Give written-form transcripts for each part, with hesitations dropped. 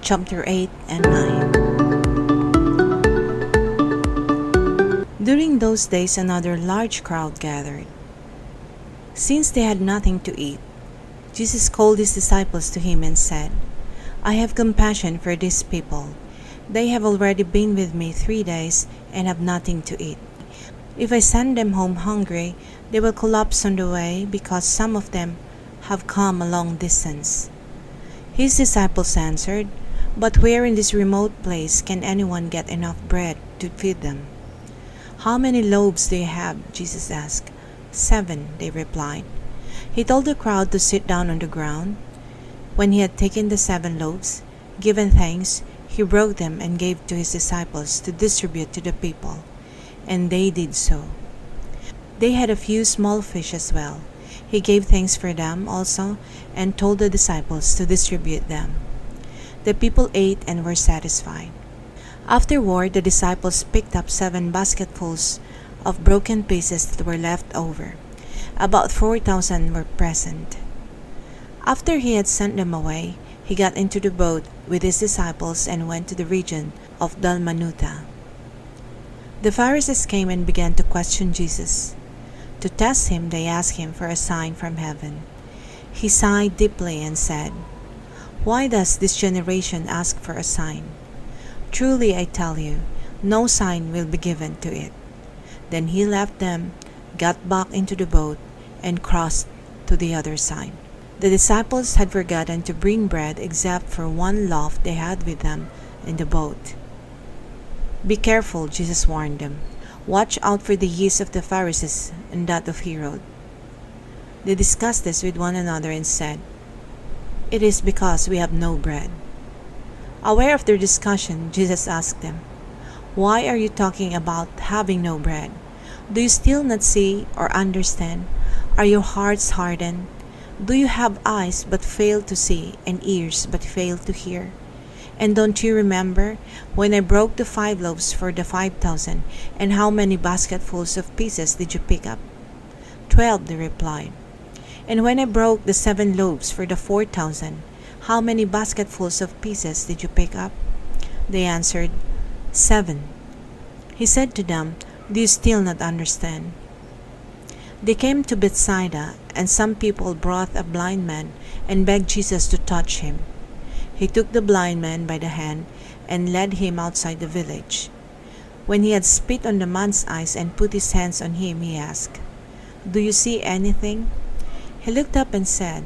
chapter 8 and 9. During those days another large crowd gathered. Since they had nothing to eat, Jesus called his disciples to him and said, "I have compassion for these people. They have already been with me 3 days and have nothing to eat. If I send them home hungry, they will collapse on the way because some of them have come a long distance." His disciples answered, "But where in this remote place can anyone get enough bread to feed them?" "How many loaves do you have?" Jesus asked. "7," they replied. He told the crowd to sit down on the ground. When he had taken the 7 loaves, given thanks, he broke them and gave to his disciples to distribute to the people, and they did so. They had a few small fish as well. He gave thanks for them also and told the disciples to distribute them. The people ate and were satisfied. Afterward, the disciples picked up 7 basketfuls of broken pieces that were left over. About 4,000 were present. After he had sent them away, he got into the boat with his disciples and went to the region of Dalmanutha. The Pharisees came and began to question Jesus. To test him, they asked him for a sign from heaven. He sighed deeply and said, "Why does this generation ask for a sign? Truly I tell you, no sign will be given to it." Then he left them, got back into the boat, and crossed to the other side. The disciples had forgotten to bring bread except for 1 loaf they had with them in the boat. "Be careful," Jesus warned them. "Watch out for the yeast of the Pharisees and that of Herod." They discussed this with one another and said, "It is because we have no bread." Aware of their discussion, Jesus asked them, "Why are you talking about having no bread? Do you still not see or understand? Are your hearts hardened? Do you have eyes but fail to see and ears but fail to hear? And don't you remember when I broke the 5 loaves for the 5,000, and how many basketfuls of pieces did you pick up?" 12, they replied. "And when I broke the 7 loaves for the 4,000, how many basketfuls of pieces did you pick up?" They answered, 7. He said to them, "Do you still not understand?" They came to Bethsaida, and some people brought a blind man and begged Jesus to touch him. He took the blind man by the hand and led him outside the village. When he had spit on the man's eyes and put his hands on him, he asked, "Do you see anything?" He looked up and said,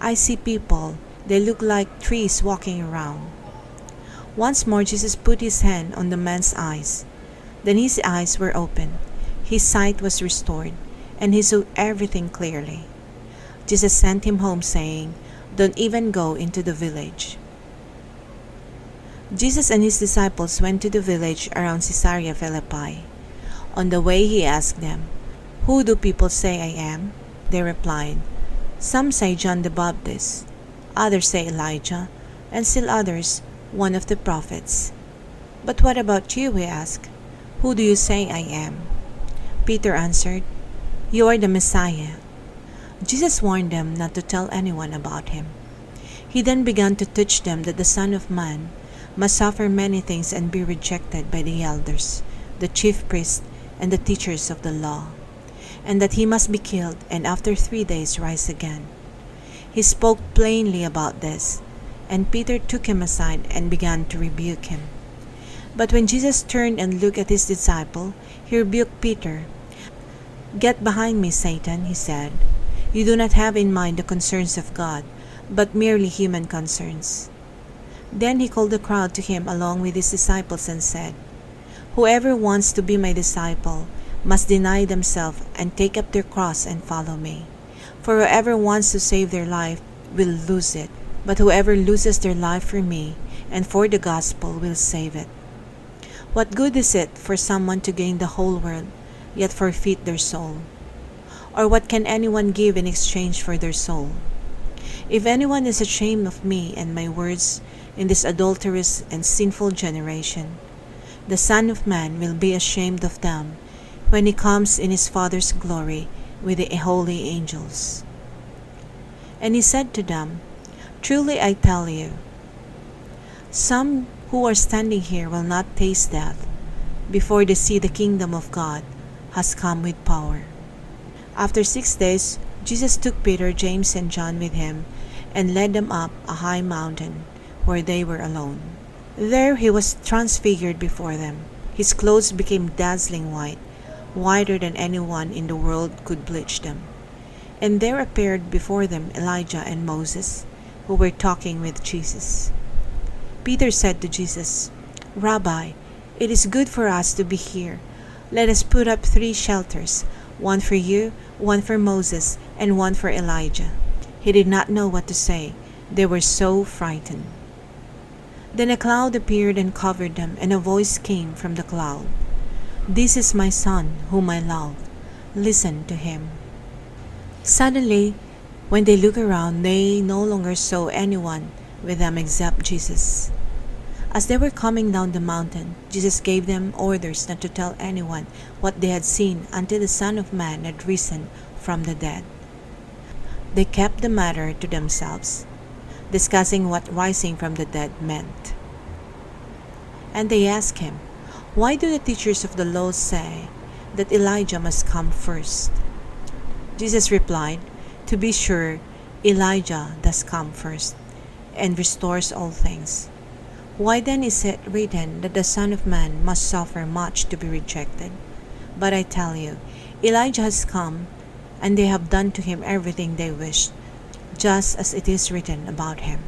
"I see people. They look like trees walking around." Once more Jesus put his hand on the man's eyes. Then his eyes were opened, his sight was restored, and he saw everything clearly. Jesus sent him home, saying, "Don't even go into the village." Jesus and his disciples went to the village around Caesarea Philippi. On the way he asked them, "Who do people say I am?" They replied, "Some say John the Baptist, others say Elijah, and still others, one of the prophets." "But what about you?" he asked. "Who do you say I am?" Peter answered, "You are the Messiah." Jesus warned them not to tell anyone about him. He then began to teach them that the Son of Man must suffer many things and be rejected by the elders, the chief priests, and the teachers of the law, and that he must be killed and after 3 days rise again. He spoke plainly about this, and Peter took him aside and began to rebuke him. But when Jesus turned and looked at his disciple, he rebuked Peter. "Get behind me, Satan," he said. "You do not have in mind the concerns of God, but merely human concerns." Then he called the crowd to him along with his disciples and said, "Whoever wants to be my disciple must deny themselves and take up their cross and follow me. For whoever wants to save their life will lose it, but whoever loses their life for me and for the gospel will save it. What good is it for someone to gain the whole world, yet forfeit their soul? Or what can anyone give in exchange for their soul? If anyone is ashamed of me and my words in this adulterous and sinful generation, the Son of Man will be ashamed of them when he comes in his Father's glory with the holy angels." And he said to them, "Truly I tell you, Some who are standing here will not taste death before they see the kingdom of God has come with power." After 6 days, Jesus took Peter, James, and John with him and led them up a high mountain where they were alone. There he was transfigured before them. His clothes became dazzling white, whiter than anyone in the world could bleach them. And there appeared before them Elijah and Moses, who were talking with Jesus. Peter said to Jesus, "Rabbi, it is good for us to be here. Let us put up 3 shelters, one for you, one for Moses, and one for Elijah." He did not know what to say. They were so frightened. Then a cloud appeared and covered them, and a voice came from the cloud, "This is my son, whom I love. Listen to him." Suddenly, when they looked around, they no longer saw anyone with them except Jesus. As they were coming down the mountain, Jesus gave them orders not to tell anyone what they had seen until the Son of Man had risen from the dead. They kept the matter to themselves, discussing what rising from the dead meant. And they asked him, "Why do the teachers of the law say that Elijah must come first?" Jesus replied, "To be sure, Elijah does come first and restores all things. Why then is it written that the Son of Man must suffer much to be rejected? But I tell you, Elijah has come, and they have done to him everything they wished, just as it is written about him."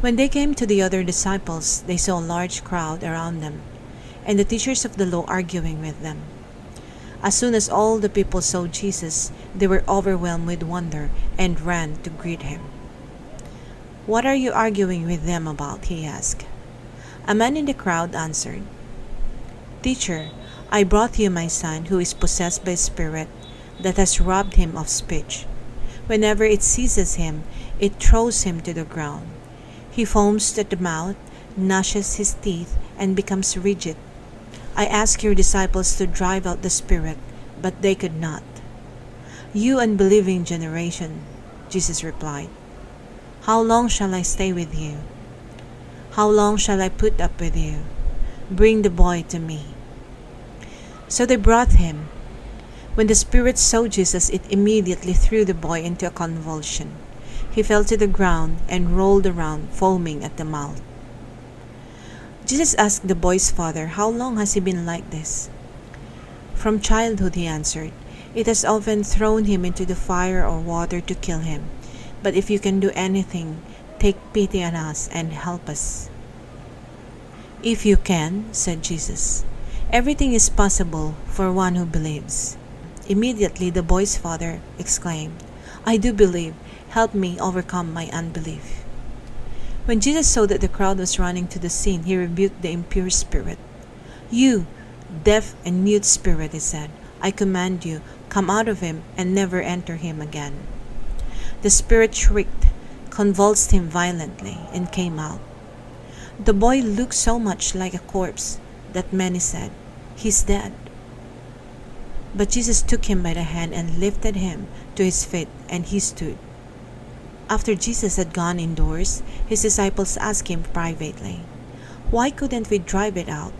When they came to the other disciples, they saw a large crowd around them, and the teachers of the law arguing with them. As soon as all the people saw Jesus, they were overwhelmed with wonder and ran to greet him. "What are you arguing with them about?" he asked. A man in the crowd answered, "Teacher, I brought you my son who is possessed by a spirit that has robbed him of speech. Whenever it seizes him, it throws him to the ground. He foams at the mouth, gnashes his teeth, and becomes rigid. I asked your disciples to drive out the spirit, but they could not." "You unbelieving generation," Jesus replied, "how long shall I stay with you? How long shall I put up with you? Bring the boy to me." So they brought him. When the spirit saw Jesus, it immediately threw the boy into a convulsion. He fell to the ground and rolled around, foaming at the mouth. Jesus asked the boy's father, "How long has he been like this?" "From childhood," he answered. "It has often thrown him into the fire or water to kill him. But if you can do anything, take pity on us and help us." "If you can," said Jesus, "everything is possible for one who believes." Immediately the boy's father exclaimed, "I do believe. Help me overcome my unbelief." When Jesus saw that the crowd was running to the scene, he rebuked the impure spirit. "You, deaf and mute spirit," he said, "I command you, come out of him and never enter him again." The spirit shrieked, convulsed him violently, and came out. The boy looked so much like a corpse that many said, "He's dead." But Jesus took him by the hand and lifted him to his feet, and he stood. After Jesus had gone indoors, his disciples asked him privately, "Why couldn't we drive it out?"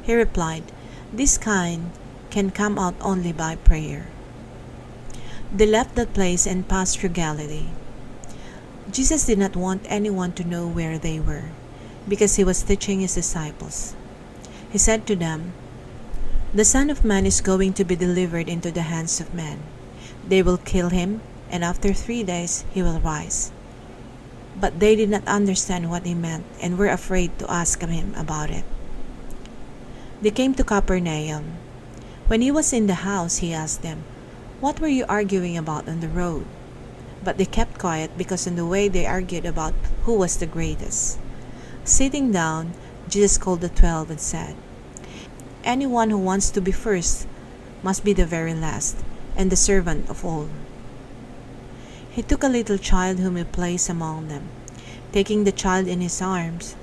He replied, "This kind can come out only by prayer." They left that place and passed through Galilee. Jesus did not want anyone to know where they were, because he was teaching his disciples. He said to them, "The Son of Man is going to be delivered into the hands of men. They will kill him, and after 3 days he will rise." But they did not understand what he meant and were afraid to ask him about it. They came to Capernaum. When he was in the house, he asked them, "What were you arguing about on the road?" But they kept quiet because on the way they argued about who was the greatest. Sitting down, Jesus called the 12 and said, "Anyone who wants to be first must be the very last and the servant of all." He took a little child whom he placed among them. Taking the child in his arms,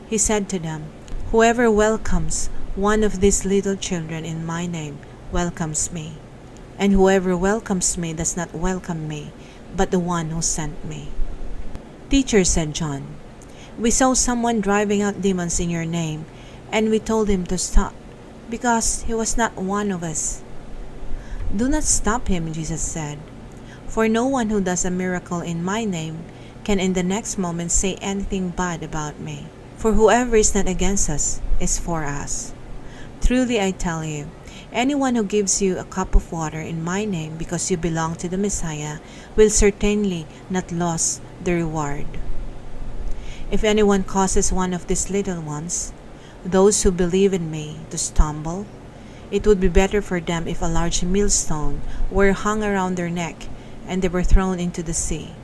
he said to them, "Whoever welcomes one of these little children in my name welcomes me. And whoever welcomes me does not welcome me, but the one who sent me." "Teacher," said John, We saw someone driving out demons in your name, and we told him to stop, because he was not one of us." "Do not stop him," Jesus said, "for no one who does a miracle in my name can in the next moment say anything bad about me. For whoever is not against us is for us. Truly I tell you, anyone who gives you a cup of water in my name because you belong to the Messiah will certainly not lose the reward. If anyone causes one of these little ones, those who believe in me, to stumble, it would be better for them if a large millstone were hung around their neck and they were thrown into the sea.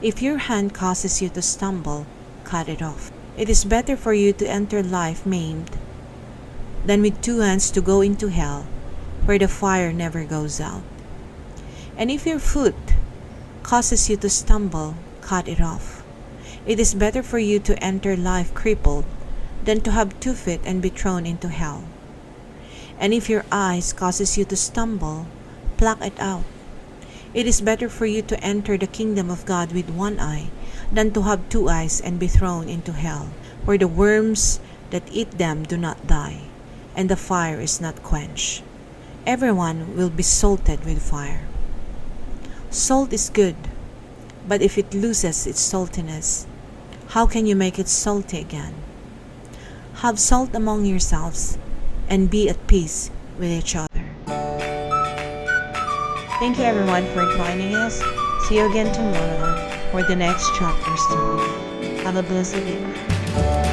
If your hand causes you to stumble, cut it off. It is better for you to enter life maimed than with two hands to go into hell, where the fire never goes out. And if your foot causes you to stumble, cut it off. It is better for you to enter life crippled than to have 2 feet and be thrown into hell. And if your eyes causes you to stumble, pluck it out. It is better for you to enter the kingdom of God with 1 eye than to have 2 eyes and be thrown into hell, where the worms that eat them do not die, and the fire is not quenched. Everyone will be salted with fire. Salt is good, but if it loses its saltiness, how can you make it salty again? Have salt among yourselves, and be at peace with each other. Thank you everyone for joining us. See you again tomorrow for the next chapter story. Have a blessed day.